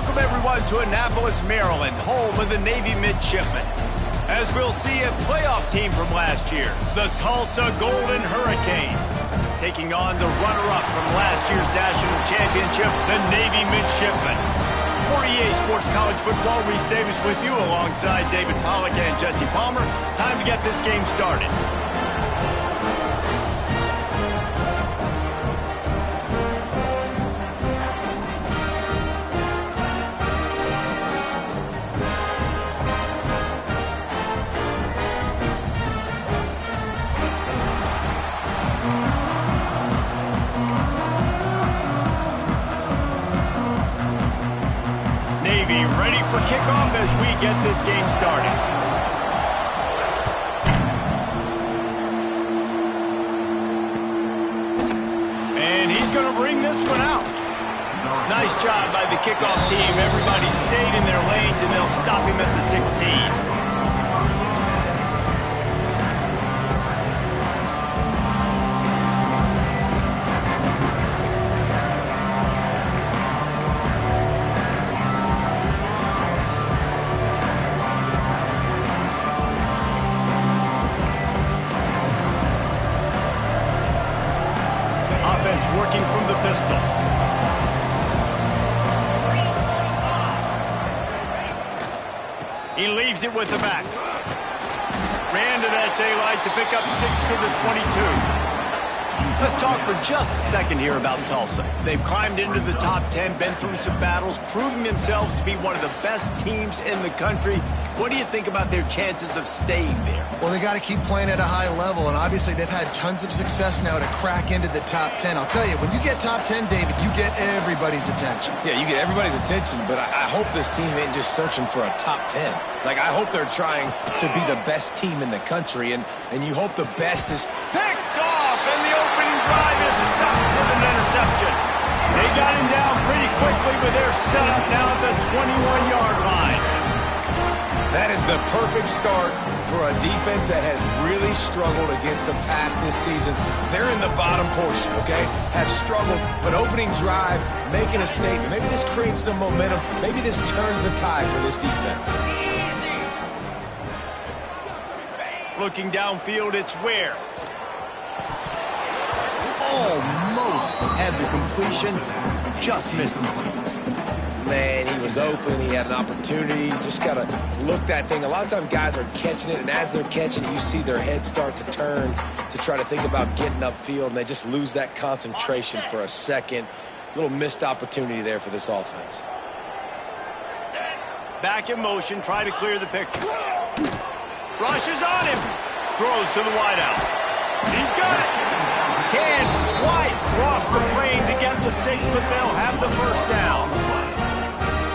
Welcome, everyone, to Annapolis, Maryland, home of the Navy Midshipmen. As we'll see, a playoff team from last year, the Tulsa Golden Hurricane, taking on the runner-up from last year's national championship, the Navy Midshipmen. For EA Sports College Football, Reese Davis with you alongside David Pollack and Jesse Palmer. Time to get this game started. Ready for kickoff as we get this game started. And he's going to bring this one out. Nice job by the kickoff team. Everybody stayed in their lanes, and they'll stop him at the 16. Working from the pistol. He leaves it with the back. Ran to that daylight to pick up 6 to the 22. Let's talk for just a second here about Tulsa. They've climbed into the top 10, been through some battles, proving themselves to be one of the best teams in the country. What do you think about their chances of staying there? Well, they got to keep playing at a high level, and obviously they've had tons of success now to crack into the top 10. I'll tell you, when you get top 10, David, you get everybody's attention. Yeah, you get everybody's attention, but I hope this team ain't just searching for a top 10. Like, I hope they're trying to be the best team in the country, and you hope the best is picked off, and the opening drive is stopped with an interception. They got him down pretty quickly, but they're set up now at the 21-yard line. That is the perfect start for a defense that has really struggled against the pass this season. They're in the bottom portion, okay? Have struggled, but opening drive, making a statement. Maybe this creates some momentum. Maybe this turns the tide for this defense. Looking downfield, it's Ware. Almost had the completion, just missed it. Man, he was open. He had an opportunity. Just got to look that thing. A lot of times guys are catching it, and as they're catching it, you see their head start to turn to try to think about getting upfield, and they just lose that concentration for a second. Little missed opportunity there for this offense. Back in motion, try to clear the picture. Rushes on him. Throws to the wideout. He's got it. Can White cross the plane to get the 6, but they'll have the first down.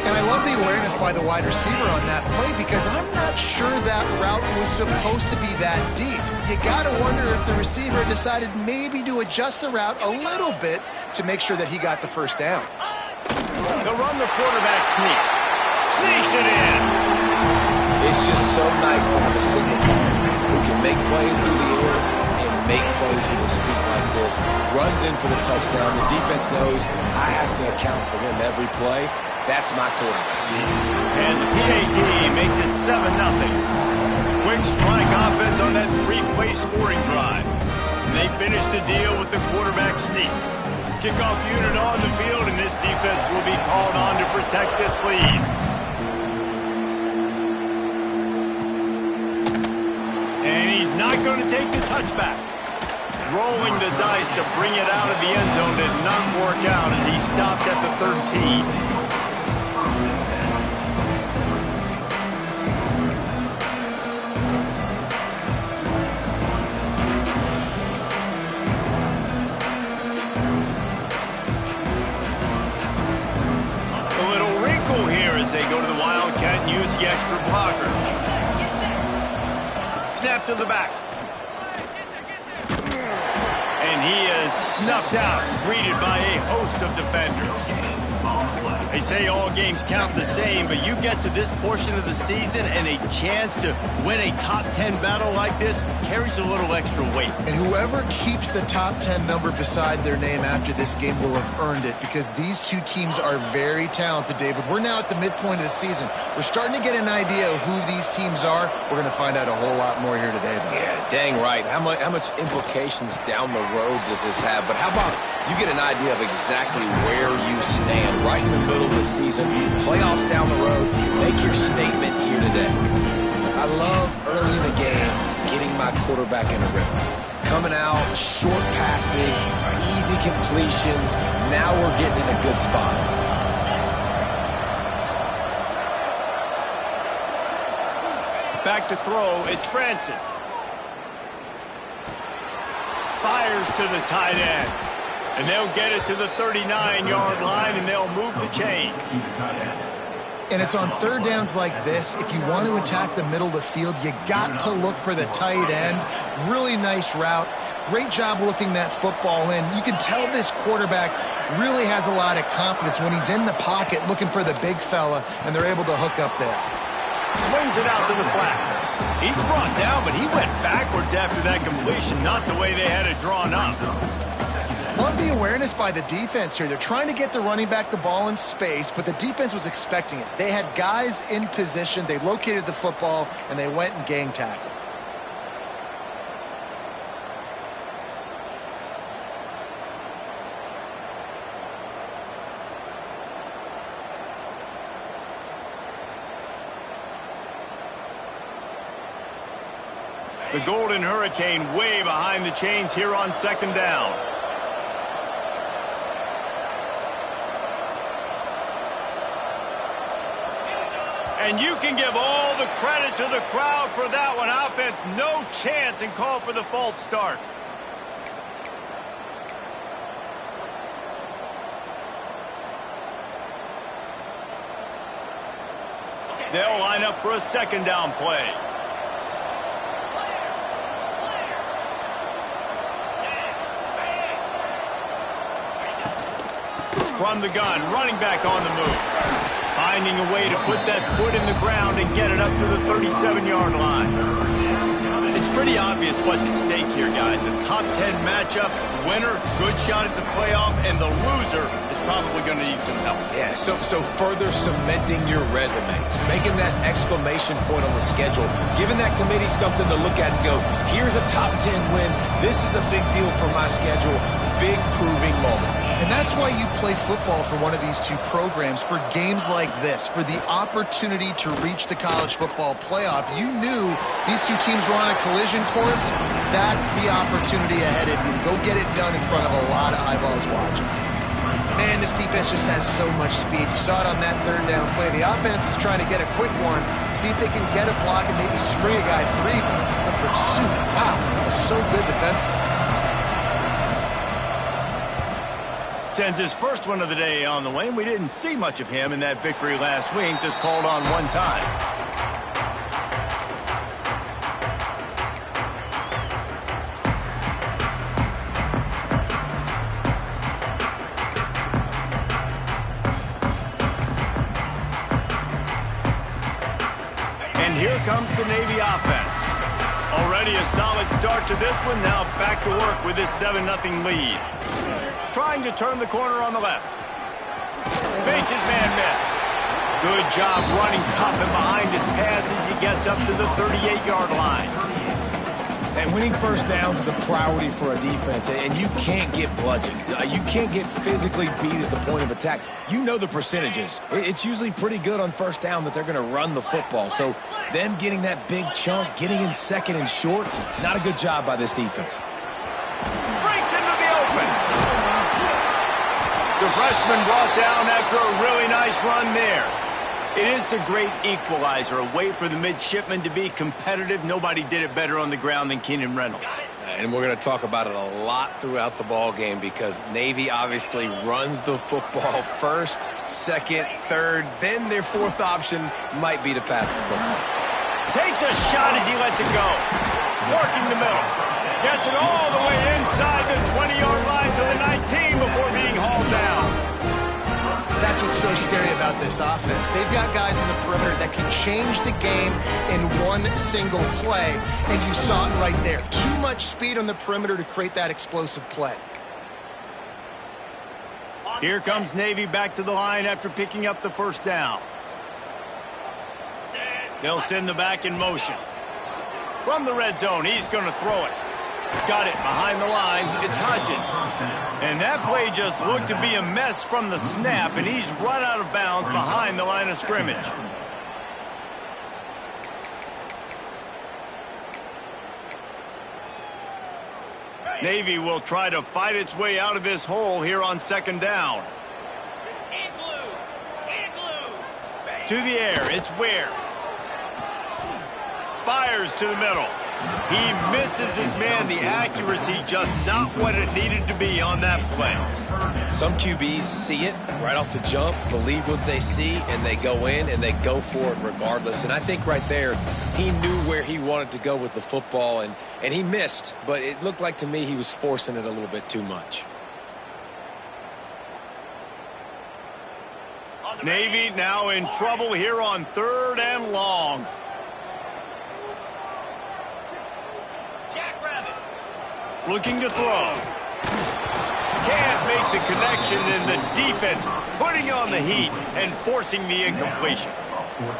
And I love the awareness by the wide receiver on that play because I'm not sure that route was supposed to be that deep. You got to wonder if the receiver decided maybe to adjust the route a little bit to make sure that he got the first down. They'll run the quarterback sneak. Sneaks it in. It's just so nice to have a signal who can make plays through the air and make plays with his feet like this. Runs in for the touchdown. The defense knows I have to account for him every play. That's my quarterback. And the PAT makes it 7-0. Quick strike offense on that 3-play scoring drive. And they finish the deal with the quarterback sneak. Kickoff unit on the field, and this defense will be called on to protect this lead. And he's not going to take the touchback. Rolling the dice to bring it out of the end zone did not work out as he stopped at the 13. They go to the Wildcat and use the extra blocker. Snap to the back. And he is snuffed out, greeted by a host of defenders. They say all games count the same, but you get to this portion of the season and a chance to win a top 10 battle like this carries a little extra weight. And whoever keeps the top 10 number beside their name after this game will have earned it, because these two teams are very talented, David. We're now at the midpoint of the season. We're starting to get an idea of who these teams are. We're going to find out a whole lot more here today, though. Yeah, dang right. How much implications down the road does this have? But how about you get an idea of exactly where you stand right in the middle of the season, playoffs down the road, make your statement here today. I love early in the game getting my quarterback in a rhythm. Coming out, short passes, easy completions. Now we're getting in a good spot. Back to throw, it's Francis. Fires to the tight end. And they'll get it to the 39-yard line, and they'll move the chains. And it's on third downs like this. If you want to attack the middle of the field, you got to look for the tight end. Really nice route. Great job looking that football in. You can tell this quarterback really has a lot of confidence when he's in the pocket looking for the big fella, and they're able to hook up there. Swings it out to the flat. He's brought down, but he went backwards after that completion, not the way they had it drawn up. Love the awareness by the defense here. They're trying to get the running back the ball in space, but the defense was expecting it. They had guys in position. They located the football, and they went and gang tackled. The Golden Hurricane way behind the chains here on second down. And you can give all the credit to the crowd for that one. Offense, no chance, and call for the false start. They'll line up for a second down play. From the gun, running back on the move. Finding a way to put that foot in the ground and get it up to the 37-yard line. It's pretty obvious what's at stake here, guys. A top 10 matchup, winner, good shot at the playoff, and the loser is probably going to need some help. Yeah, so further cementing your resume, making that exclamation point on the schedule, giving that committee something to look at and go, here's a top 10 win. This is a big deal for my schedule. Big proving moment. And that's why you play football for one of these two programs, for games like this, for the opportunity to reach the college football playoff. You knew these two teams were on a collision course. That's the opportunity ahead of you to go get it done in front of a lot of eyeballs watching. Man, this defense just has so much speed. You saw it on that third down play. The offense is trying to get a quick one, see if they can get a block and maybe spring a guy free. But the pursuit, wow, that was so good defensively. Sends his first one of the day on the way, and we didn't see much of him in that victory last week, just called on one time. And here comes the Navy offense. Already a solid start to this one, now back to work with this 7-0 lead. Trying to turn the corner on the left. Makes his man miss. Good job running tough and behind his pads as he gets up to the 38-yard line. And winning first downs is a priority for a defense, and you can't get bludgeoned. You can't get physically beat at the point of attack. You know the percentages. It's usually pretty good on first down that they're going to run the football. So them getting that big chunk, getting in second and short, not a good job by this defense. Breaks into the open. The freshman brought down after a really nice run there. It is the great equalizer, a way for the midshipmen to be competitive. Nobody did it better on the ground than Keenan Reynolds. And we're going to talk about it a lot throughout the ball game because Navy obviously runs the football first, second, third, then their fourth option might be to pass the football. Takes a shot as he lets it go. Working the middle. Gets it all the way inside the 20-yard line to the 19 before being hauled down. That's what's so scary about this offense. They've got guys on the perimeter that can change the game in one single play, and you saw it right there. Too much speed on the perimeter to create that explosive play. Here comes Navy back to the line after picking up the first down. They'll send the back in motion. From the red zone, he's going to throw it. Got it behind the line. It's Hodges. And that play just looked to be a mess from the snap, and he's run out of bounds behind the line of scrimmage. Navy will try to fight its way out of this hole here on second down. To the air, it's Ware. Fires to the middle. He misses his man. The accuracy just not what it needed to be on that play. Some QBs see it right off the jump, believe what they see, and they go in and they go for it regardless. And I think right there, he knew where he wanted to go with the football, and he missed. But it looked like to me he was forcing it a little bit too much. Navy now in trouble here on 3rd and long. Looking to throw. Can't make the connection, and the defense putting on the heat and forcing the incompletion.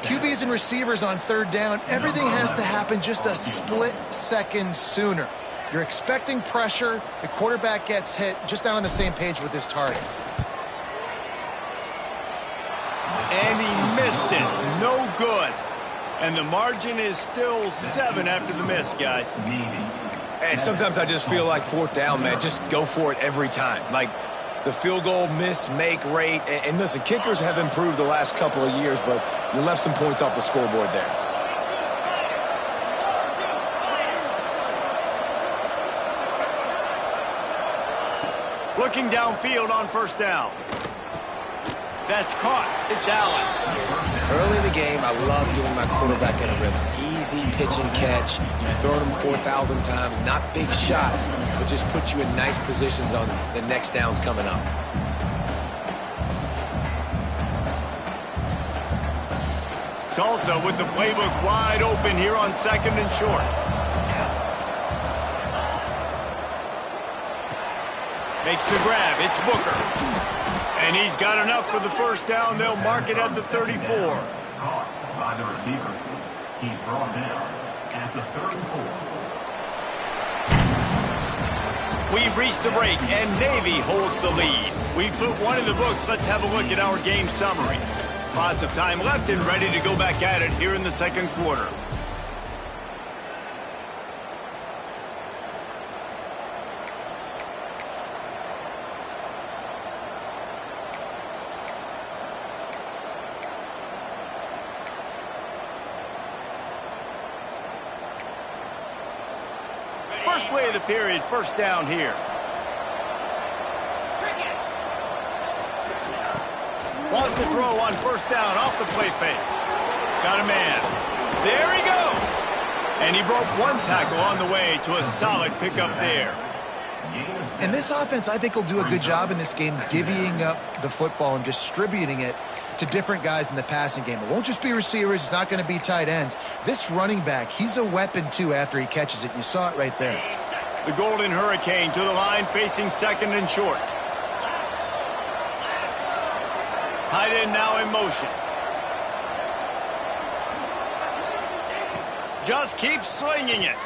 QBs and receivers on 3rd down, everything has to happen just a split second sooner. You're expecting pressure, the quarterback gets hit, just not on the same page with his target. And he missed it. No good. And the margin is still 7 after the miss, guys. And sometimes I just feel like 4th down, man, just go for it every time. Like the field goal miss-make rate. And listen, kickers have improved the last couple of years, but you left some points off the scoreboard there. Looking downfield on 1st down. That's caught. It's Allen. Early in the game, I love getting my quarterback in a rhythm. Easy pitch and catch. You've thrown them 4,000 times. Not big shots, but just put you in nice positions on the next downs coming up. Tulsa with the playbook wide open here on 2nd and short. Makes the grab. It's Booker. And he's got enough for the 1st down. They'll mark it at the 34. Caught by the receiver. He's brought down at the 34. We've reached the break, and Navy holds the lead. We've put one in the books. Let's have a look at our game summary. Lots of time left and ready to go back at it here in the 2nd quarter. First play of the period, 1st down here. Wants to throw on 1st down off the play fake. Got a man. There he goes. And he broke one tackle on the way to a solid pickup there. And this offense, I think, will do a good job in this game divvying up the football and distributing it to different guys in the passing game. It won't just be receivers. It's not going to be tight ends. This running back, he's a weapon, too, after he catches it. You saw it right there. The Golden Hurricane to the line, facing 2nd and short. Tight end now in motion. Just keeps slinging it.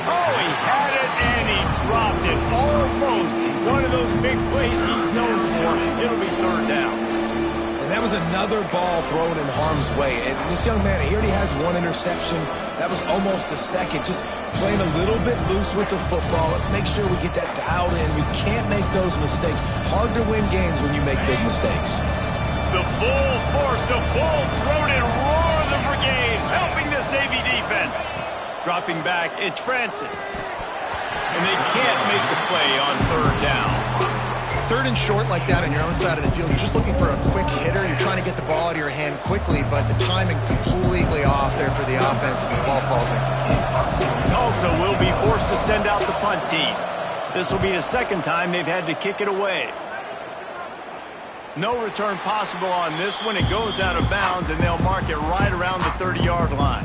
Oh, he had it, and he dropped it. Almost one of those big plays he's known for. It'll be 3rd down. And that was another ball thrown in harm's way. And this young man, he already has 1 interception. That was almost a second. Just playing a little bit loose with the football. Let's make sure we get that dialed in. You can't make those mistakes. Hard to win games when you make big mistakes. The full force, the full-throated roar of the brigade, helping this Navy defense. Dropping back, it's Francis. And they can't make the play on 3rd down. 3rd and short like that on your own side of the field, you're just looking for a quick hitter. You're trying to get the ball out of your hand quickly, but the timing completely off there for the offense, and the ball falls incomplete. Tulsa will be forced to send out the punt team. This will be the 2nd time they've had to kick it away. No return possible on this one. It goes out of bounds, and they'll mark it right around the 30-yard line.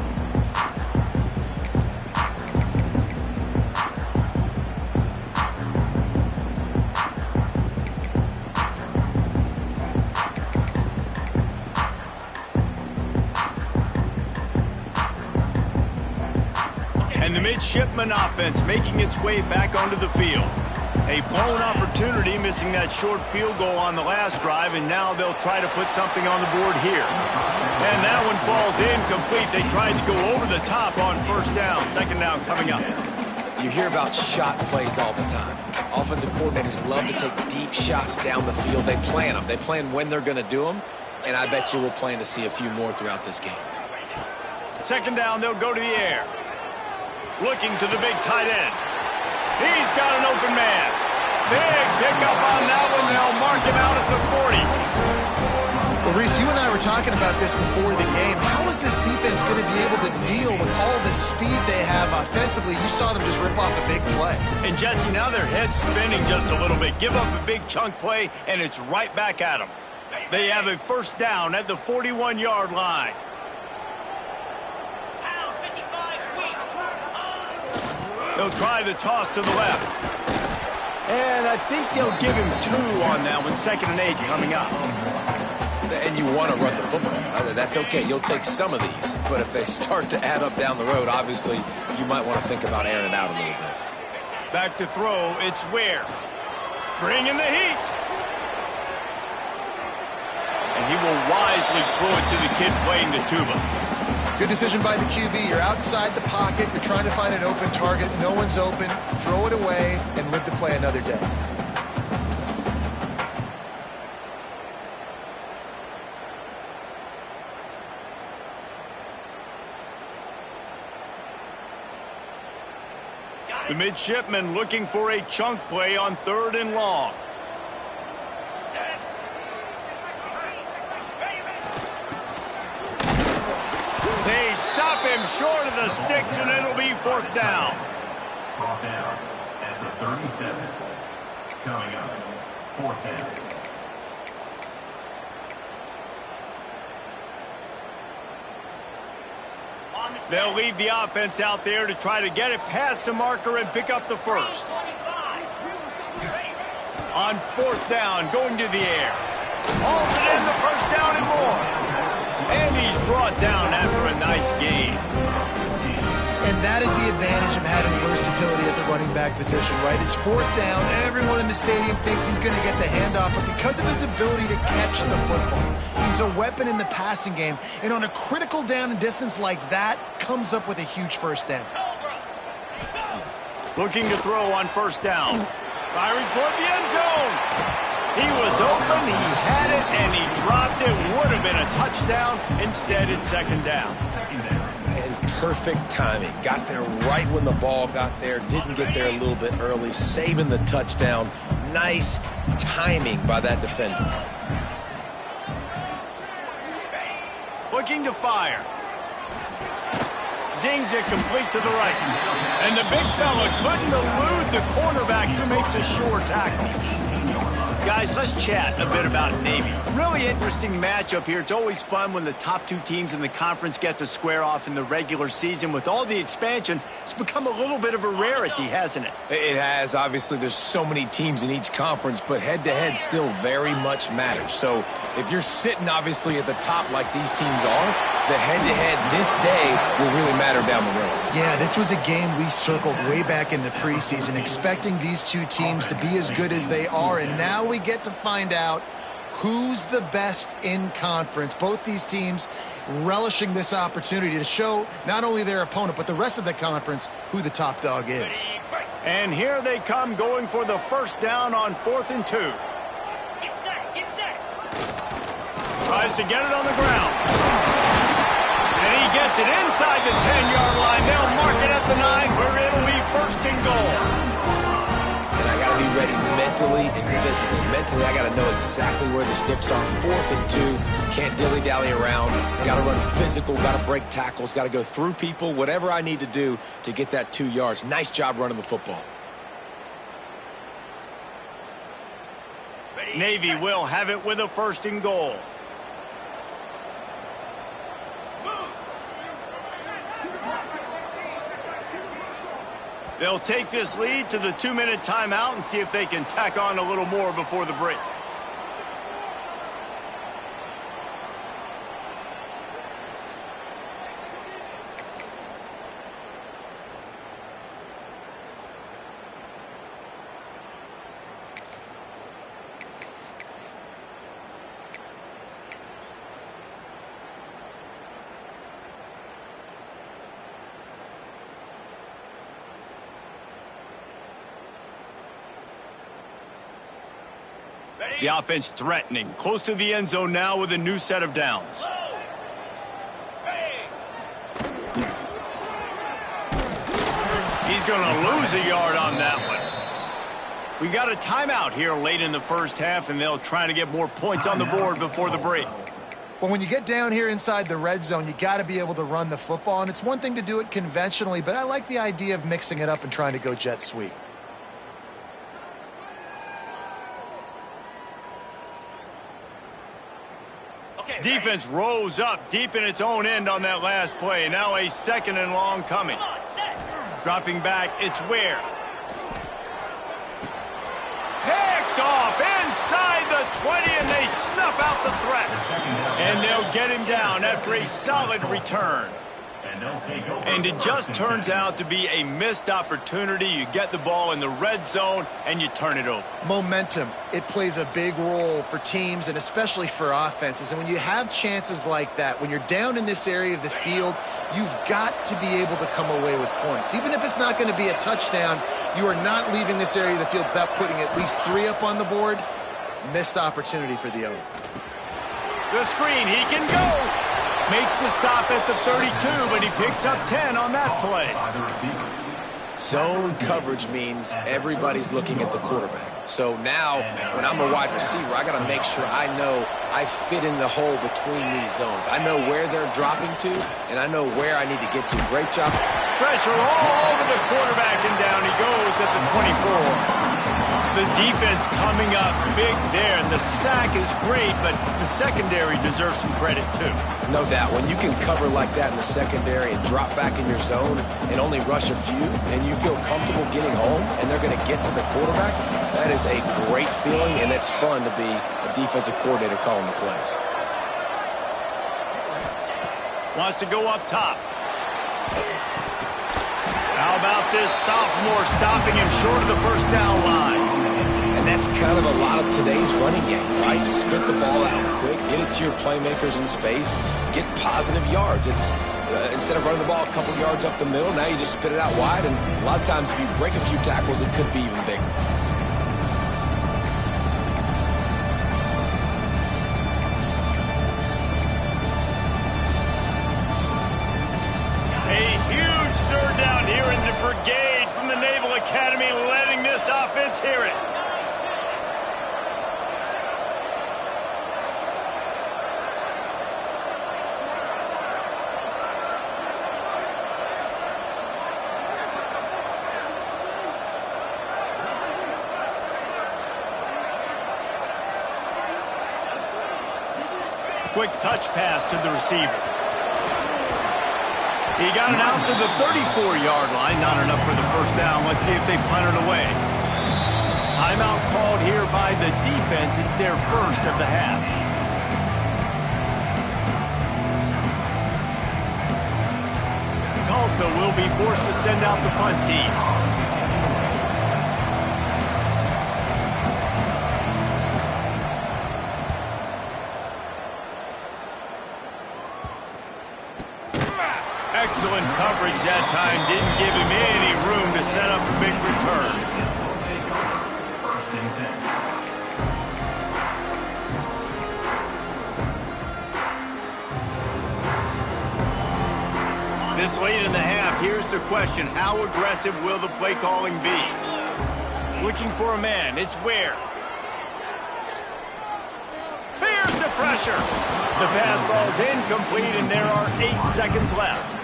And the midshipman offense making its way back onto the field. A blown opportunity, missing that short field goal on the last drive, and now they'll try to put something on the board here. And that one falls incomplete. They tried to go over the top on first down. Second down coming up. You hear about shot plays all the time. Offensive coordinators love to take deep shots down the field. They plan them. They plan when they're going to do them, and I bet you we'll plan to see a few more throughout this game. Second down, they'll go to the air. Looking to the big tight end. He's got an open man. Big pickup on that one. They'll mark him out at the 40. Well, Reese, you and I were talking about this before the game. How is this defense going to be able to deal with all the speed they have offensively? You saw them just rip off a big play. And, Jesse, now their head's spinning just a little bit. Give up a big chunk play, and it's right back at them. They have a first down at the 41-yard line. They'll try the toss to the left. And I think they'll give him 2 on that one. 2nd and 8 coming up. And you want to run the football. That's okay. You'll take some of these. But if they start to add up down the road, obviously, you might want to think about airing it out a little bit. Back to throw. It's Ware. Bringing the heat. And he will wisely throw it to the kid playing the tuba. Good decision by the QB. You're outside the pocket. You're trying to find an open target. No one's open. Throw it away and live to play another day. The midshipman looking for a chunk play on 3rd and long. They stop him short of the sticks, and it'll be 4th down. Brought down at the 37. Coming up, 4th down. They'll leave the offense out there to try to get it past the marker and pick up the first. On 4th down, going to the air. Hauls it in, the first down and more. And he's brought down after a nice gain. And that is the advantage of having versatility at the running back position, right? It's 4th down. Everyone in the stadium thinks he's going to get the handoff, but because of his ability to catch the football, he's a weapon in the passing game. And on a critical down and distance like that, comes up with a huge first down. Looking to throw on 1st down. Firing toward the end zone. He was open, he had it, and he dropped it. Would have been a touchdown. Instead, it's 2nd down. And perfect timing. Got there right when the ball got there. Didn't get there a little bit early. Saving the touchdown. Nice timing by that defender. Looking to fire. Zings it complete to the right. And the big fella couldn't elude the cornerback who makes a sure tackle. Guys, let's chat a bit about Navy. Really interesting matchup here. It's always fun when the top 2 teams in the conference get to square off in the regular season. With all the expansion, it's become a little bit of a rarity, hasn't it? It has. Obviously, there's so many teams in each conference, but head-to-head still very much matters. So if you're sitting, obviously, at the top like these teams are, the head-to-head this day will really matter down the road. Yeah, this was a game we circled way back in the preseason, expecting these 2 teams to be as good as they are, and now we get to find out who's the best in conference. Both these teams relishing this opportunity to show not only their opponent, but the rest of the conference who the top dog is. And here they come, going for the first down on 4th and 2. Get set, get set. Tries to get it on the ground. And he gets it inside the 10-yard line. They'll mark it at the 9, where it'll be 1st and goal. And I got to be ready mentally and physically. Mentally, I got to know exactly where the sticks are. 4th and 2. Can't dilly-dally around. Got to run physical. Got to break tackles. Got to go through people. Whatever I need to do to get that 2 yards. Nice job running the football. Navy will have it with a 1st and goal. They'll take this lead to the 2-minute timeout and see if they can tack on a little more before the break. The offense threatening, close to the end zone now with a new set of downs. He's going to lose a yard on that one. We got a timeout here late in the 1st half, and they'll try to get more points on the board before the break. Well, when you get down here inside the red zone, you got to be able to run the football, and it's one thing to do it conventionally, but I like the idea of mixing it up and trying to go jet sweep. Defense rose up deep in its own end on that last play. Now a 2nd and long coming. Dropping back, it's Ware. Picked off inside the 20, and they snuff out the threat. And they'll get him down after a solid return. And it just turns out to be a missed opportunity. You get the ball in the red zone, and you turn it over. Momentum, it plays a big role for teams and especially for offenses. And when you have chances like that, when you're down in this area of the field, you've got to be able to come away with points. Even if it's not going to be a touchdown, you are not leaving this area of the field without putting at least 3 up on the board. Missed opportunity for the other. The screen, he can go. Makes the stop at the 32, but he picks up 10 on that play. Zone coverage means everybody's looking at the quarterback. So now, when I'm a wide receiver, I got to make sure I know I fit in the hole between these zones. I know where they're dropping to, and I know where I need to get to. Great job. Pressure all over the quarterback, and down he goes at the 24. The defense coming up big there. The sack is great, but the secondary deserves some credit too. No doubt. When you can cover like that in the secondary and drop back in your zone and only rush a few, and you feel comfortable getting home, and they're going to get to the quarterback, that is a great feeling, and it's fun to be a defensive coordinator calling the plays. Wants to go up top. How about this sophomore stopping him short of the 1st down line? And that's kind of a lot of today's running game, right? Spit the ball out quick, get it to your playmakers in space, get positive yards. It's instead of running the ball a couple yards up the middle, now you just spit it out wide, and a lot of times if you break a few tackles, it could be even bigger. Down here in the brigade from the Naval Academy, letting this offense hear it. Quick touch pass to the receiver. He got it out to the 34-yard line. Not enough for the 1st down. Let's see if they punt it away. Timeout called here by the defense. It's their 1st of the half. Tulsa will be forced to send out the punt team. Excellent coverage that time. Didn't give him any room to set up a big return. This late in the half, here's the question. How aggressive will the play calling be? Looking for a man. It's Ware. Here's the pressure. The pass falls incomplete, and there are 8 seconds left.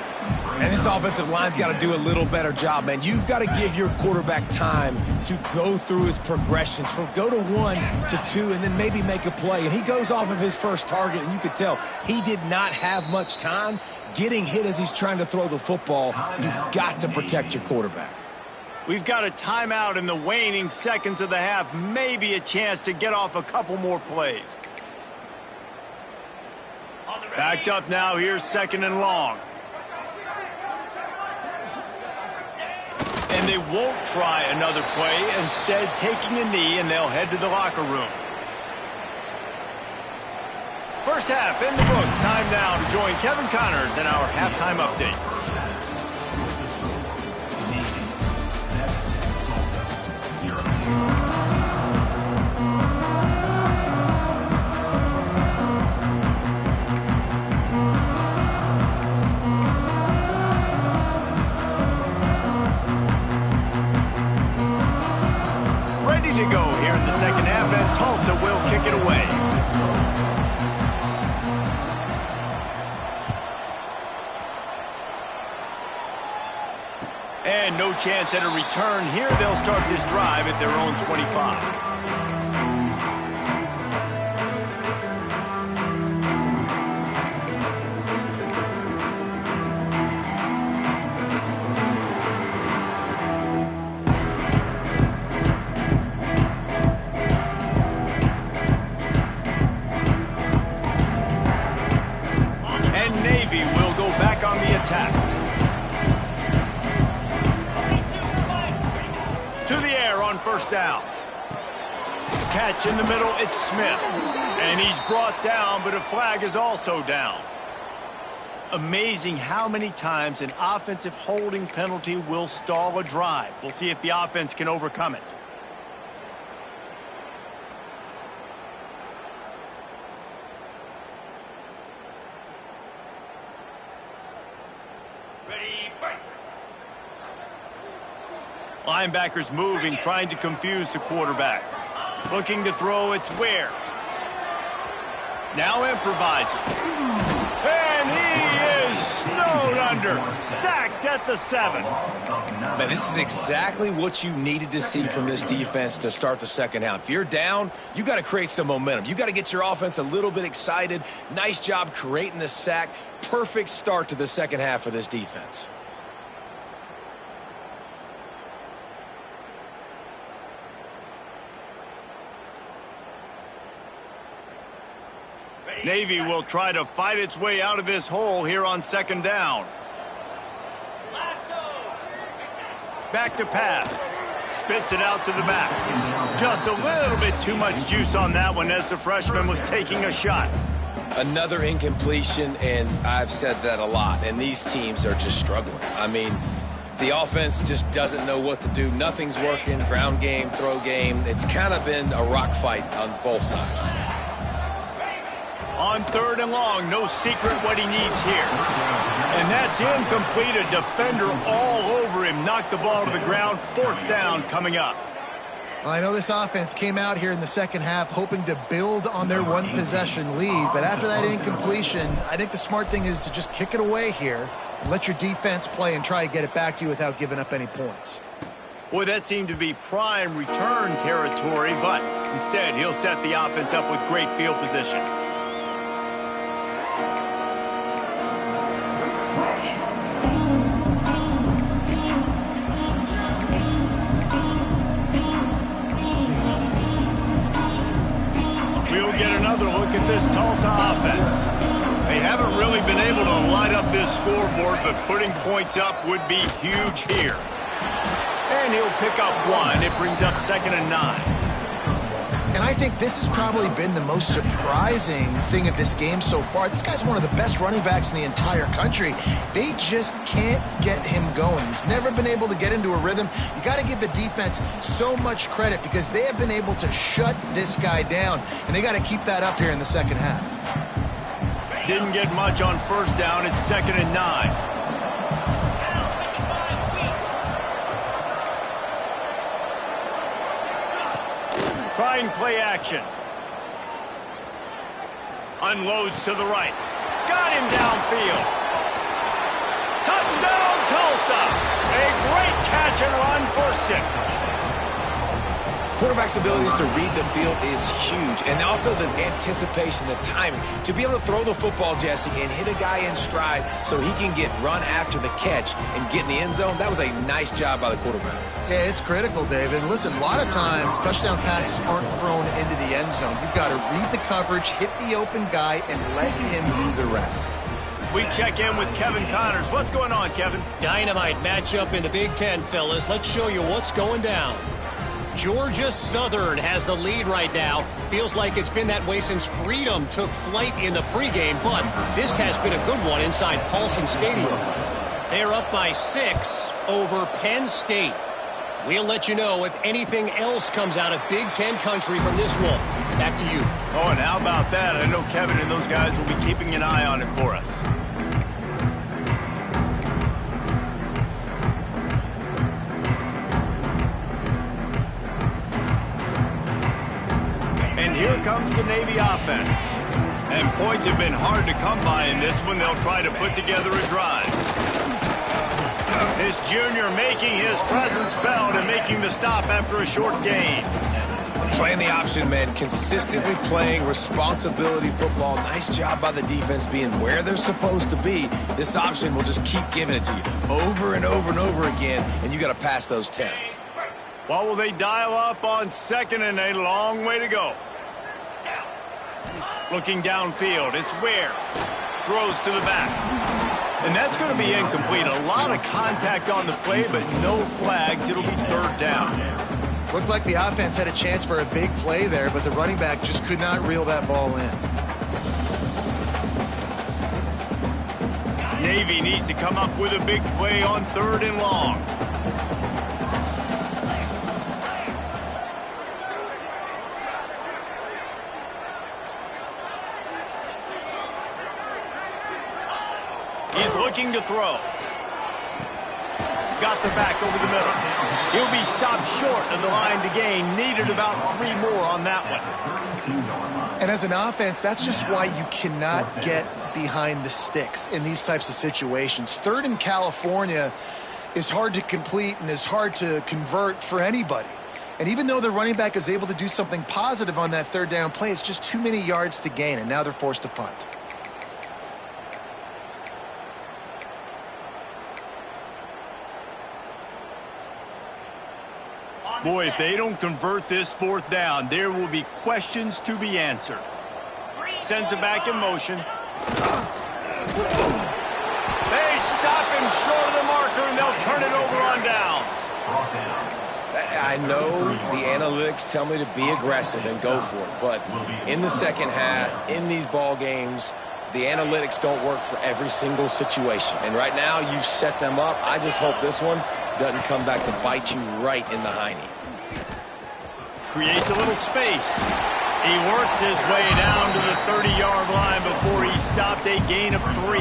And this offensive line's got to do a little better job, man. You've got to give your quarterback time to go through his progressions, from go to 1 to 2, and then maybe make a play. And he goes off of his first target, and you could tell he did not have much time getting hit as he's trying to throw the football. You've got to protect your quarterback. We've got a timeout in the waning seconds of the half. Maybe a chance to get off a couple more plays. Backed up now. Here's 2nd and long. And they won't try another play, instead taking a knee, and they'll head to the locker room. First half in the books. Time now to join Kevin Connors in our halftime update. To go here in the second half, and Tulsa will kick it away. And no chance at a return here. They'll start this drive at their own 25. First down. Catch in the middle, it's Smith. And he's brought down, but a flag is also down. Amazing how many times an offensive holding penalty will stall a drive. We'll see if the offense can overcome it. Linebackers moving, trying to confuse the quarterback. Looking to throw, it's Ware. Now improvising. And he is snowed under. Sacked at the 7. Man, this is exactly what you needed to see from this defense to start the second half. If you're down, you got to create some momentum. You got to get your offense a little bit excited. Nice job creating the sack. Perfect start to the second half for this defense. Navy will try to fight its way out of this hole here on 2nd down. Back to pass. Spits it out to the back. Just a little bit too much juice on that one as the freshman was taking a shot. Another incompletion, and I've said that a lot, and these teams are just struggling. I mean, the offense just doesn't know what to do. Nothing's working. Ground game, throw game. It's kind of been a rock fight on both sides. On 3rd and long, no secret what he needs here. And that's incomplete. A defender all over him. Knocked the ball to the ground. 4th down coming up. I know this offense came out here in the second half hoping to build on their one-possession lead, but after that incompletion, I think the smart thing is to just kick it away here and let your defense play and try to get it back to you without giving up any points. Boy, that seemed to be prime return territory, but instead he'll set the offense up with great field position. We'll get another look at this Tulsa offense. They haven't really been able to light up this scoreboard, but putting points up would be huge here. And he'll pick up 1. It brings up 2nd and 9. And I think this has probably been the most surprising thing of this game so far. This guy's one of the best running backs in the entire country. They just can't get him going. He's never been able to get into a rhythm. You got to give the defense so much credit because they have been able to shut this guy down, and they got to keep that up here in the second half. Didn't get much on 1st down. It's 2nd and 9. Trying play action. Unloads to the right. Got him downfield. Touchdown, Tulsa! A great catch and run for 6. Quarterback's abilities to read the field is huge, and also the anticipation, the timing. To be able to throw the football, Jesse, and hit a guy in stride so he can get run after the catch and get in the end zone, that was a nice job by the quarterback. Yeah, it's critical, David. Listen, a lot of times touchdown passes aren't thrown into the end zone. You've got to read the coverage, hit the open guy, and let him do the rest. We check in with Kevin Connors. What's going on, Kevin? Dynamite matchup in the Big Ten, fellas. Let's show you what's going down. Georgia Southern has the lead right now. Feels like it's been that way since Freedom took flight in the pregame, but this has been a good one inside Paulson Stadium. They're up by 6 over Penn State. We'll let you know if anything else comes out of Big Ten country from this one. Back to you. Oh, and how about that? I know Kevin and those guys will be keeping an eye on it for us. And here comes the Navy offense. And points have been hard to come by in this one. They'll try to put together a drive. This junior making his presence felt and making the stop after a short gain. Playing the option, man, consistently playing responsibility football. Nice job by the defense being where they're supposed to be. This option will just keep giving it to you over and over and over again, and you got to pass those tests. What will they dial up on 2nd and a long way to go? Looking downfield, it's Ware. Throws to the back. And that's going to be incomplete. A lot of contact on the play, but no flags. It'll be 3rd down. Looked like the offense had a chance for a big play there, but the running back just could not reel that ball in. Navy needs to come up with a big play on 3rd and long. He's looking to throw. Got the back over the middle. He'll be stopped short of the line to gain. Needed about 3 more on that one. And as an offense, that's just why you cannot get behind the sticks in these types of situations. 3rd in California is hard to complete and is hard to convert for anybody. And even though the running back is able to do something positive on that 3rd down play, it's just too many yards to gain, and now they're forced to punt. Boy, if they don't convert this 4th down, there will be questions to be answered. Sends it back in motion. They stop him short of the marker, and they'll turn it over on downs. I know the analytics tell me to be aggressive and go for it, but in the second half, in these ball games, the analytics don't work for every single situation. And right now, you've set them up. I just hope this one doesn't come back to bite you right in the hiney. Creates a little space. He works his way down to the 30-yard line before he stopped, a gain of 3.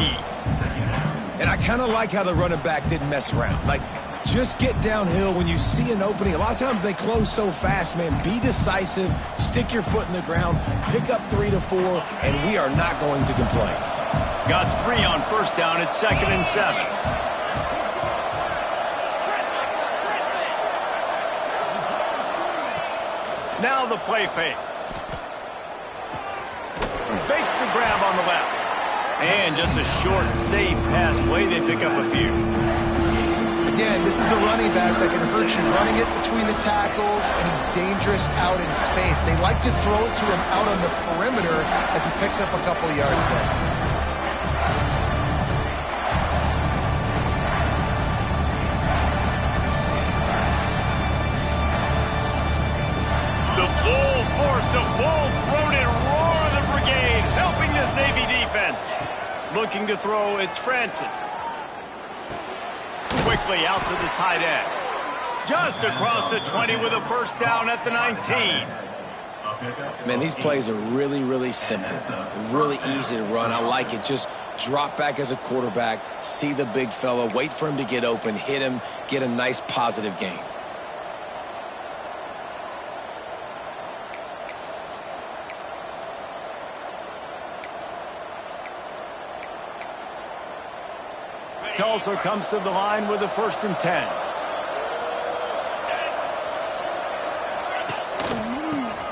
And I kind of like how the running back didn't mess around. Like, just get downhill when you see an opening. A lot of times they close so fast, man. Be decisive, stick your foot in the ground, pick up 3 to 4, and we are not going to complain. Got 3 on 1st down at 2nd and 7. Now the play fake. Fakes the grab on the left. And just a short, safe pass play. They pick up a few. Again, this is a running back that can hurt you running it between the tackles, and he's dangerous out in space. They like to throw it to him out on the perimeter as he picks up a couple of yards there. The full-throated roar of the brigade helping this Navy defense. Looking to throw, it's Francis. Quickly out to the tight end. Just across the 20 with a 1st down at the 19. Man, these plays are really, really simple. Really easy to run. I like it. Just drop back as a quarterback, see the big fella, wait for him to get open, hit him, get a nice positive gain. Tulsa comes to the line with a 1st and 10.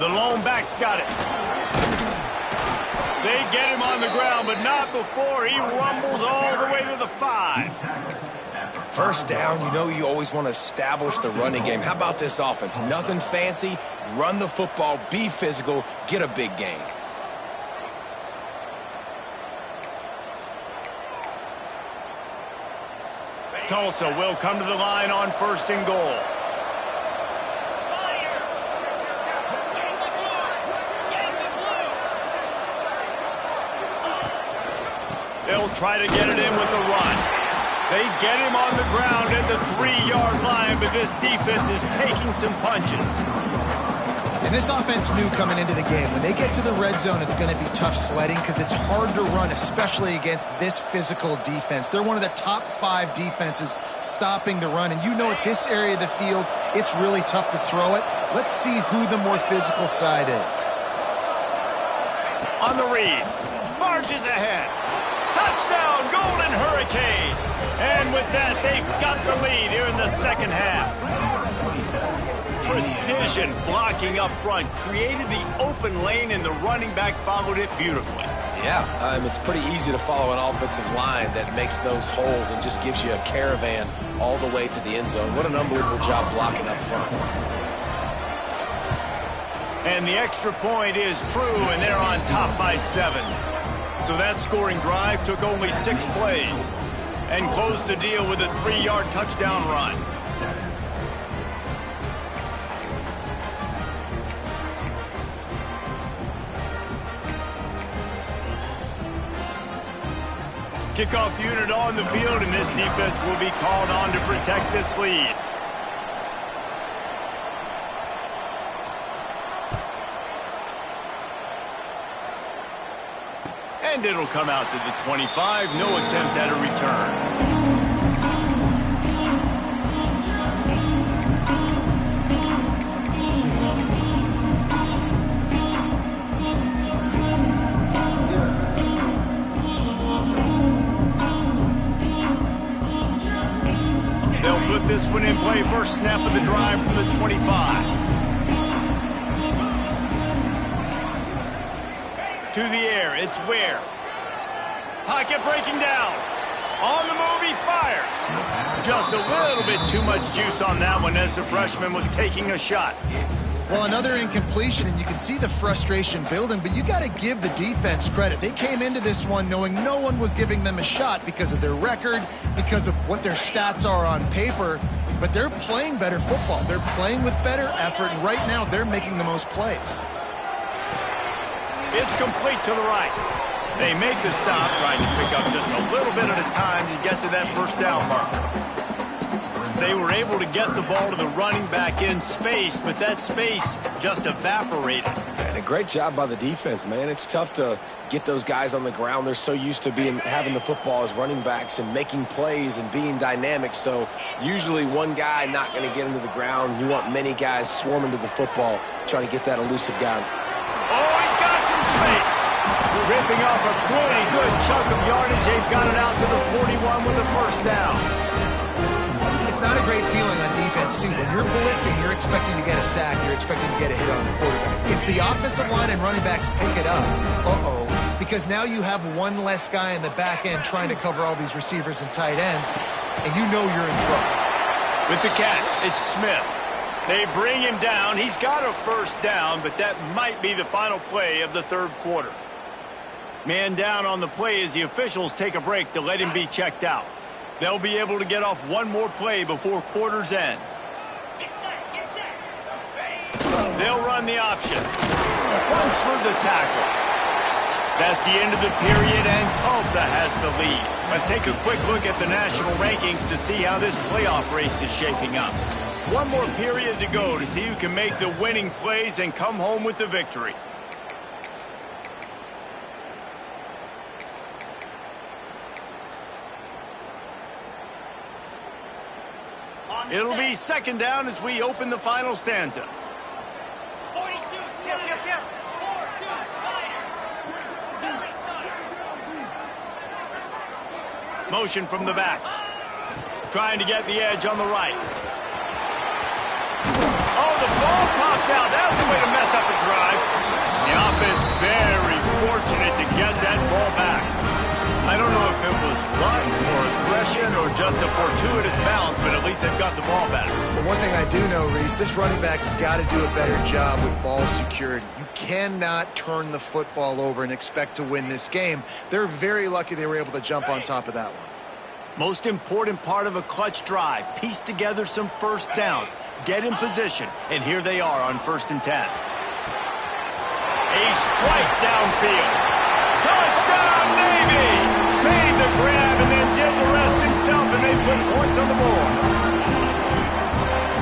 The lone back's got it. They get him on the ground, but not before he rumbles all the way to the 5. 1st down, you know you always want to establish the running game. How about this offense? Nothing fancy. Run the football, be physical, get a big gain. Tulsa will come to the line on 1st and goal. They'll try to get it in with the run. They get him on the ground at the 3-yard line, but this defense is taking some punches. And this offense knew coming into the game, when they get to the red zone, it's going to be tough sledding because it's hard to run, especially against this physical defense. They're one of the top 5 defenses stopping the run, and you know at this area of the field, it's really tough to throw it. Let's see who the more physical side is. On the read, marches ahead. Touchdown, Golden Hurricane! And with that, they've got the lead here in the 2nd half. Precision blocking up front created the open lane, and the running back followed it beautifully. Yeah, it's pretty easy to follow an offensive line that makes those holes and just gives you a caravan all the way to the end zone. What an unbelievable job blocking up front. And the extra point is true, and they're on top by 7. So that scoring drive took only 6 plays and closed the deal with a 3-yard touchdown run. Kickoff unit on the field, and this defense will be called on to protect this lead. And it'll come out to the 25. No attempt at a return. They'll put this one in play. First snap of the drive from the 25. To the air, it's Ware. Pocket breaking down. On the move, he fires. Just a little bit too much juice on that one as the freshman was taking a shot. Well, another incompletion, and you can see the frustration building, but you got to give the defense credit. They came into this one knowing no one was giving them a shot because of their record, because of what their stats are on paper, but they're playing better football. They're playing with better effort, and right now they're making the most plays. It's complete to the right. They make the stop, trying to pick up just a little bit at a time to get to that 1st down marker. They were able to get the ball to the running back in space, but that space just evaporated. And a great job by the defense, man. It's tough to get those guys on the ground. They're so used to having the football as running backs and making plays and being dynamic. So usually one guy not going to get into the ground. You want many guys swarming to the football, trying to get that elusive guy. Oh, he's got some space. Ripping off a pretty good chunk of yardage. They've got it out to the 41 with the 1st down. It's not a great feeling on defense, too. When you're blitzing, you're expecting to get a sack. You're expecting to get a hit on the quarterback. If the offensive line and running backs pick it up, because now you have one less guy in the back end trying to cover all these receivers and tight ends, and you know you're in trouble. With the catch, it's Smith. They bring him down. He's got a 1st down, but that might be the final play of the 3rd quarter. Man down on the play as the officials take a break to let him be checked out. They'll be able to get off one more play before quarter's end. Get set, get set. They'll run the option. Runs for the tackle. That's the end of the period, and Tulsa has the lead. Let's take a quick look at the national rankings to see how this playoff race is shaping up. One more period to go to see who can make the winning plays and come home with the victory. It'll be 2nd down as we open the final stanza. 42, skip. 4-2, Slider. Belly Motion from the back. Trying to get the edge on the right. Oh, the ball popped out. That's a way to mess up a drive. The offense very fortunate to get that ball back. I don't know if it was luck or aggression or just a fortuitous bounce, but at least they've got the ball back. But one thing I do know, Reese, this running back has got to do a better job with ball security. You cannot turn the football over and expect to win this game. They're very lucky they were able to jump on top of that one. Most important part of a clutch drive, piece together some first downs, get in position, and here they are on 1st and 10. A strike downfield. Touchdown, Navy! Made the grab and then did the rest himself, and they put points on the board.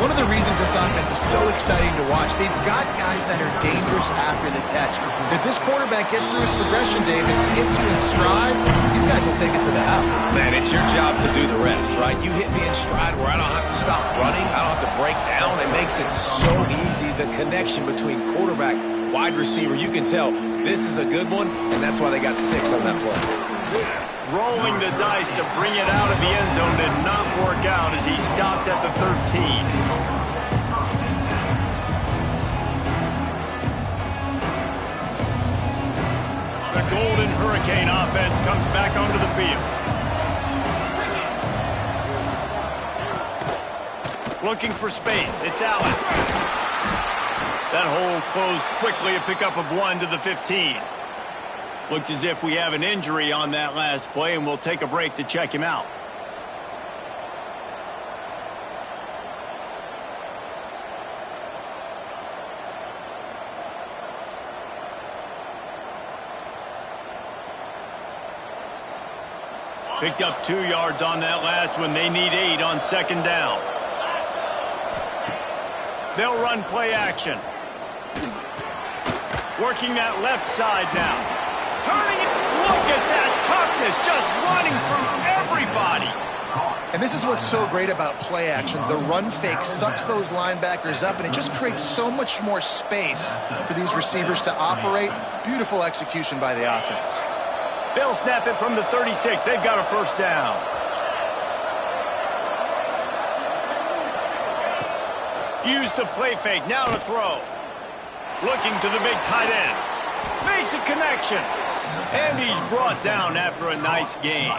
One of the reasons this offense is so exciting to watch, they've got guys that are dangerous after the catch. And if this quarterback gets through his progression, David, hits you in stride, these guys will take it to the house. Man, it's your job to do the rest, right? You hit me in stride where I don't have to stop running. I don't have to break down. It makes it so easy, the connection between quarterback, wide receiver. You can tell this is a good one, and that's why they got 6 on that play. Rolling the dice to bring it out of the end zone did not work out as he stopped at the 13. The Golden Hurricane offense comes back onto the field. Looking for space. It's Allen. That hole closed quickly, a pickup of 1 to the 15. Looks as if we have an injury on that last play, and we'll take a break to check him out. Picked up 2 yards on that last one. They need 8 on 2nd down. They'll run play action. Working that left side now. Turning it. Look at that toughness, just running through everybody. And this is what's so great about play action. The run fake sucks those linebackers up, and it just creates so much more space for these receivers to operate. Beautiful execution by the offense. They'll snap it from the 36. They've got a 1st down. Use the play fake. Now to throw. Looking to the big tight end. Makes a connection. And he's brought down after a nice game.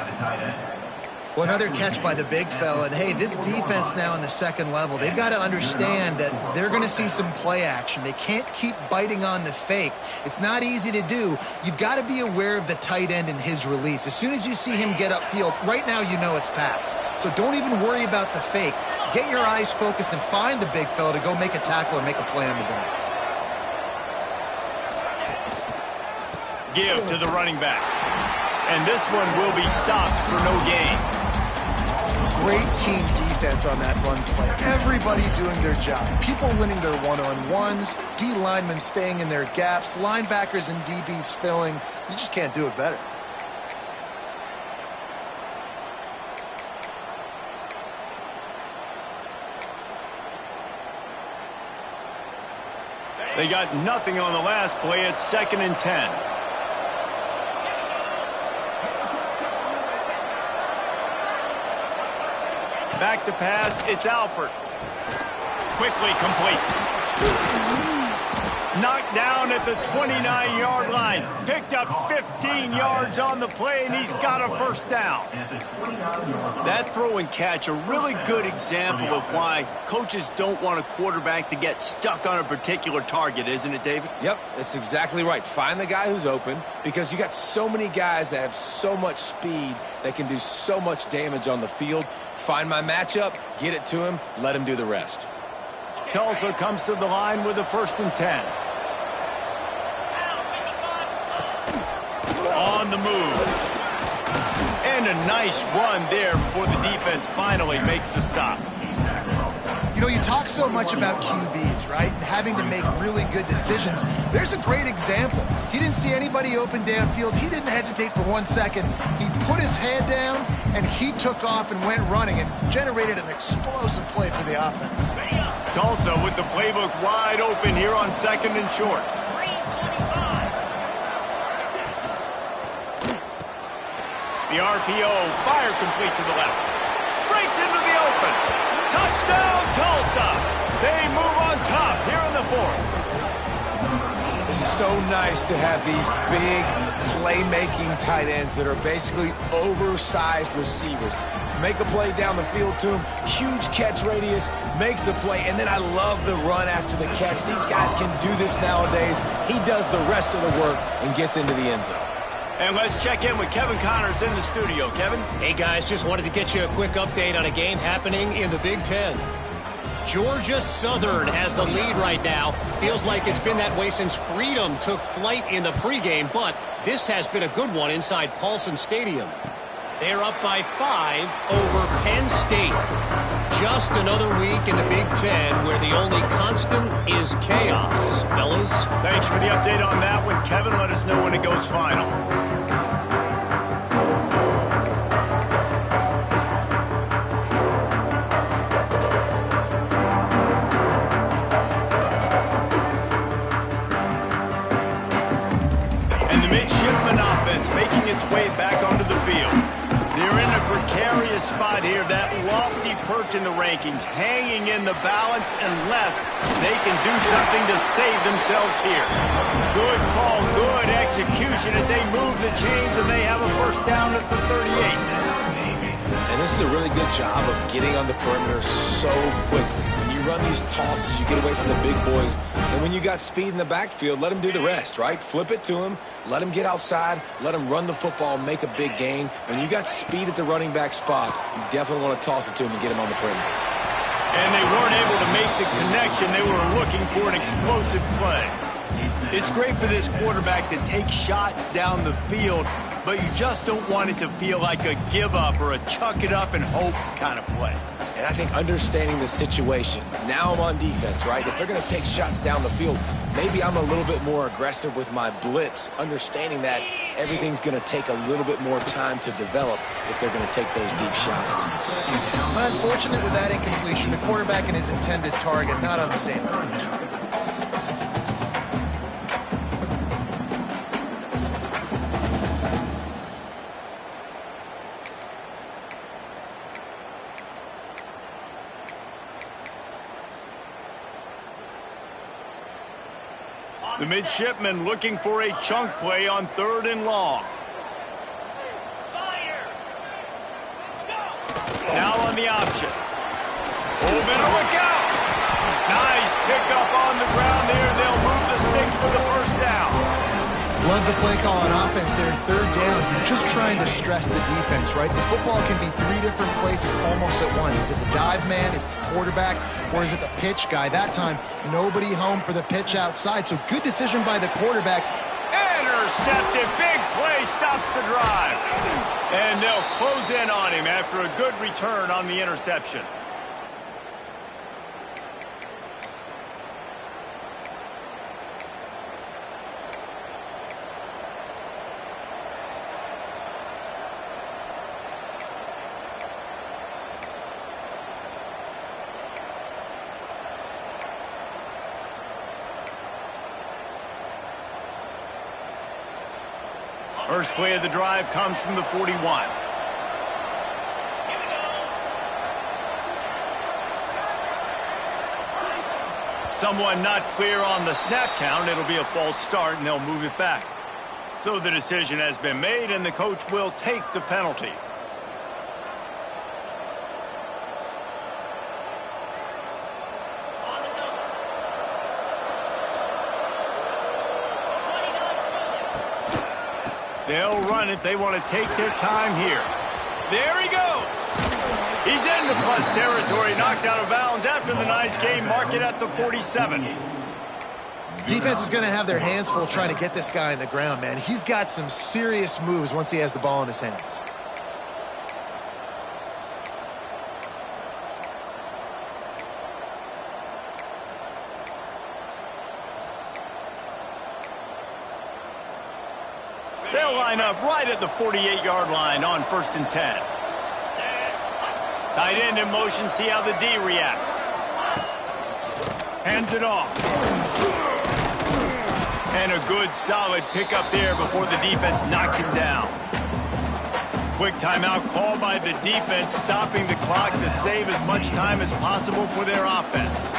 Well, another catch by the big fella. And, hey, this defense now in the 2nd level, they've got to understand that they're going to see some play action. They can't keep biting on the fake. It's not easy to do. You've got to be aware of the tight end and his release. As soon as you see him get upfield, right now you know it's pass. So don't even worry about the fake. Get your eyes focused and find the big fella to go make a tackle and make a play on the ball. Give to the running back. And this one will be stopped for no gain. Great team defense on that run play. Everybody doing their job. People winning their one-on-ones, D linemen staying in their gaps, linebackers and DBs filling. You just can't do it better. They got nothing on the last play. It's 2nd and 10. Back to pass, it's Alford. Quickly complete. Knocked down at the 29-yard line. Picked up 15 yards on the play, and he's got a 1st down. That throw and catch, a really good example of why coaches don't want a quarterback to get stuck on a particular target, isn't it, David? Yep, that's exactly right. Find the guy who's open, because you got so many guys that have so much speed that can do so much damage on the field. Find my matchup, get it to him, let him do the rest. Tulsa comes to the line with a 1st and 10. On the move. And a nice run there before the defense finally makes the stop. You know, you talk so much about QBs, right? And having to make really good decisions. There's a great example. He didn't see anybody open downfield. He didn't hesitate for 1 second. He put his head down, and he took off and went running and generated an explosive play for the offense. Tulsa with the playbook wide open here on 2nd and short. The RPO, fire complete to the left. Breaks into the open. Touchdown, Tulsa. They move on top here in the fourth. It's so nice to have these big playmaking tight ends that are basically oversized receivers. Make a play down the field to him, huge catch radius, makes the play, and then I love the run after the catch. These guys can do this nowadays. He does the rest of the work and gets into the end zone. And let's check in with Kevin Connors in the studio. Kevin? Hey, guys, just wanted to get you a quick update on a game happening in the Big Ten. Georgia Southern has the lead right now. Feels like it's been that way since Freedom took flight in the pregame, but this has been a good one inside Paulson Stadium. They're up by 5 over Penn State. Just another week in the Big Ten where the only constant is chaos. Fellas? Thanks for the update on that one, Kevin. Let us know when it goes final. And the midshipman offense making its way back onto the field. They're in a precarious spot here, that lofty perch in the rankings, hanging in the balance unless they can do something to save themselves here. Good call, good execution as they move the chains, and they have a first down at the 38. And this is a really good job of getting on the perimeter so quickly. When you run these tosses, you get away from the big boys. And when you got speed in the backfield, let them do the rest, right? Flip it to him, let him get outside, let him run the football, make a big gain. When you got speed at the running back spot, you definitely want to toss it to him and get him on the perimeter. And they weren't able to make the connection. They were looking for an explosive play. It's great for this quarterback to take shots down the field, but you just don't want it to feel like a give-up or a chuck-it-up and hope kind of play. And I think understanding the situation, now I'm on defense, right? If they're going to take shots down the field, maybe I'm a little bit more aggressive with my blitz, understanding that everything's going to take a little bit more time to develop if they're going to take those deep shots. Unfortunate with that incompletion, the quarterback and his intended target not on the same page. The midshipman looking for a chunk play on 3rd and long. Spire. Go. Now on the option. Oh, better look out. Nice pickup on the ground there. They'll move the sticks for the first down. Love the play call on offense there. 3rd down. You're just trying to stress the defense, right? The football can be 3 different places almost at once. Is it the dive man? Is it the quarterback? Or is it the pitch guy? That time, nobody home for the pitch outside. So good decision by the quarterback. Intercepted. Big play stops the drive. And they'll close in on him after a good return on the interception. First play of the drive comes from the 41. Someone not clear on the snap count. It'll be a false start, and they'll move it back. So the decision has been made, and the coach will take the penalty. They'll run it. They want to take their time here. There he goes. He's into plus territory, knocked out of bounds after the nice game. Mark it at the 47. Defense is going to have their hands full trying to get this guy on the ground, man. He's got some serious moves once he has the ball in his hands. They'll line up right at the 48-yard line on 1st and 10. Tight end in motion, see how the D reacts. Hands it off. And a good, solid pickup there before the defense knocks him down. quick timeout called by the defense, stopping the clock to save as much time as possible for their offense.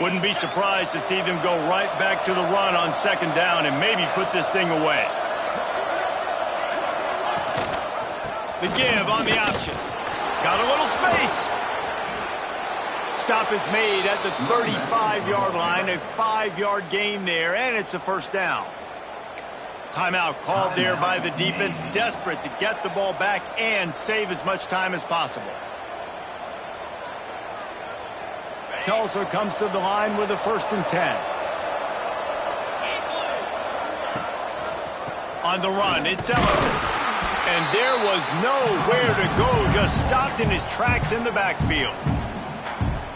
Wouldn't be surprised to see them go right back to the run on second down and maybe put this thing away. The give on the option. Got a little space. Stop is made at the 35-yard line, a 5-yard gain there, and it's a first down. Timeout called there by the defense, desperate to get the ball back and save as much time as possible. Tulsa comes to the line with a 1st and 10. On the run, it's Ellison. And there was nowhere to go, just stopped in his tracks in the backfield.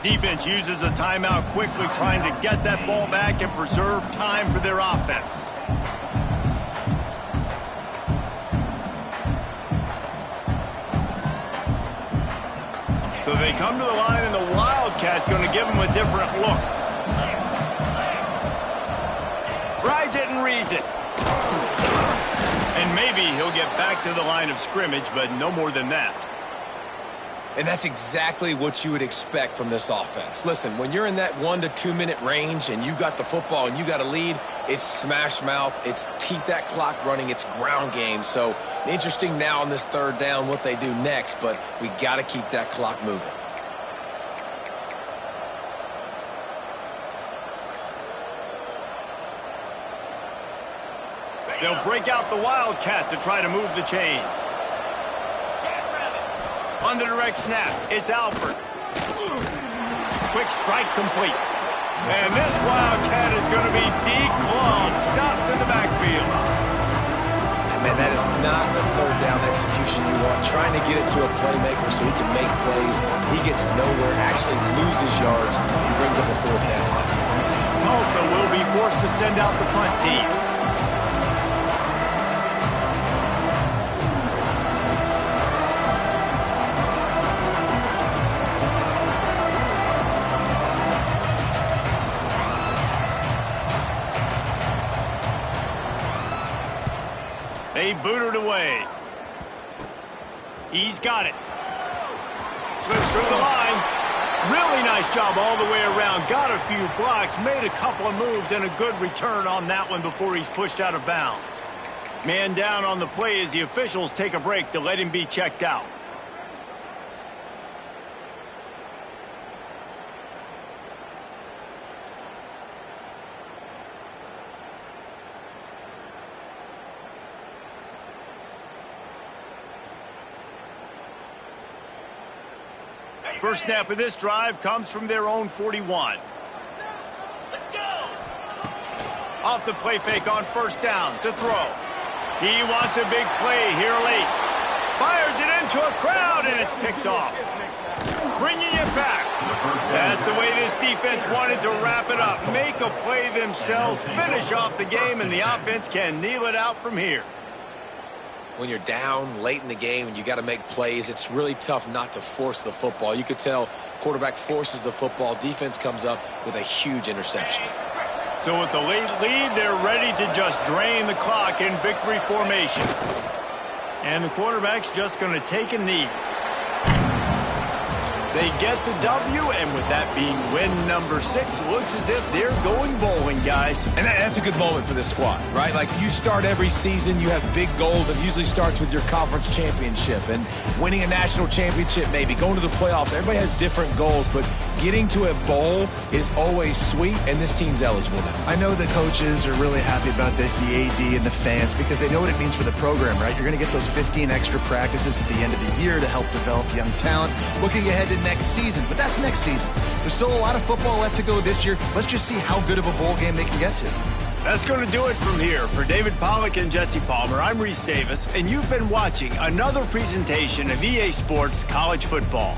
Defense uses a timeout quickly, trying to get that ball back and preserve time for their offense. So they come to the line, and the Wildcat going to give them a different look. Rides it and reads it. And maybe he'll get back to the line of scrimmage, but no more than that. And that's exactly what you would expect from this offense. Listen, when you're in that 1 to 2 minute range and you got the football and you got a lead, it's smash mouth, it's keep that clock running, it's ground game. So interesting now on this 3rd down what they do next, but we got to keep that clock moving. They'll break out the Wildcat to try to move the chains. On the direct snap, it's Alford. Quick strike complete. And this Wildcat is going to be declawed, stopped in the backfield. And man, that is not the 3rd down execution you want. Trying to get it to a playmaker so he can make plays. He gets nowhere, actually loses yards. He brings up a 4th down. Tulsa will be forced to send out the punt team. They boot it away. He's got it. Slips through the line. Really nice job all the way around. Got a few blocks, made a couple of moves, and a good return on that one before he's pushed out of bounds. Man down on the play as the officials take a break to let him be checked out. First snap of this drive comes from their own 41. Let's go! Off the play fake on 1st down to throw. He wants a big play here late. Fires it into a crowd, and it's picked off. Bringing it back. That's the way this defense wanted to wrap it up. Make a play themselves, finish off the game, and the offense can kneel it out from here. When you're down late in the game and you got to make plays, it's really tough not to force the football. You could tell quarterback forces the football. Defense comes up with a huge interception. So with the late lead, they're ready to just drain the clock in victory formation. And the quarterback's just going to take a knee. They get the W, and with that being win number 6, looks as if they're going bowling, guys. And that's a good moment for this squad, right? Like, you start every season, you have big goals. It usually starts with your conference championship and winning a national championship, maybe going to the playoffs. Everybody has different goals, but getting to a bowl is always sweet, and this team's eligible now. I know the coaches are really happy about this, the AD and the fans, because they know what it means for the program, right? You're going to get those 15 extra practices at the end of the year to help develop young talent. Looking ahead to next season, but that's next season. There's still a lot of football left to go this year. Let's just see how good of a bowl game they can get to. That's going to do it from here. For David Pollack and Jesse Palmer, I'm Reese Davis, and you've been watching another presentation of EA Sports College Football.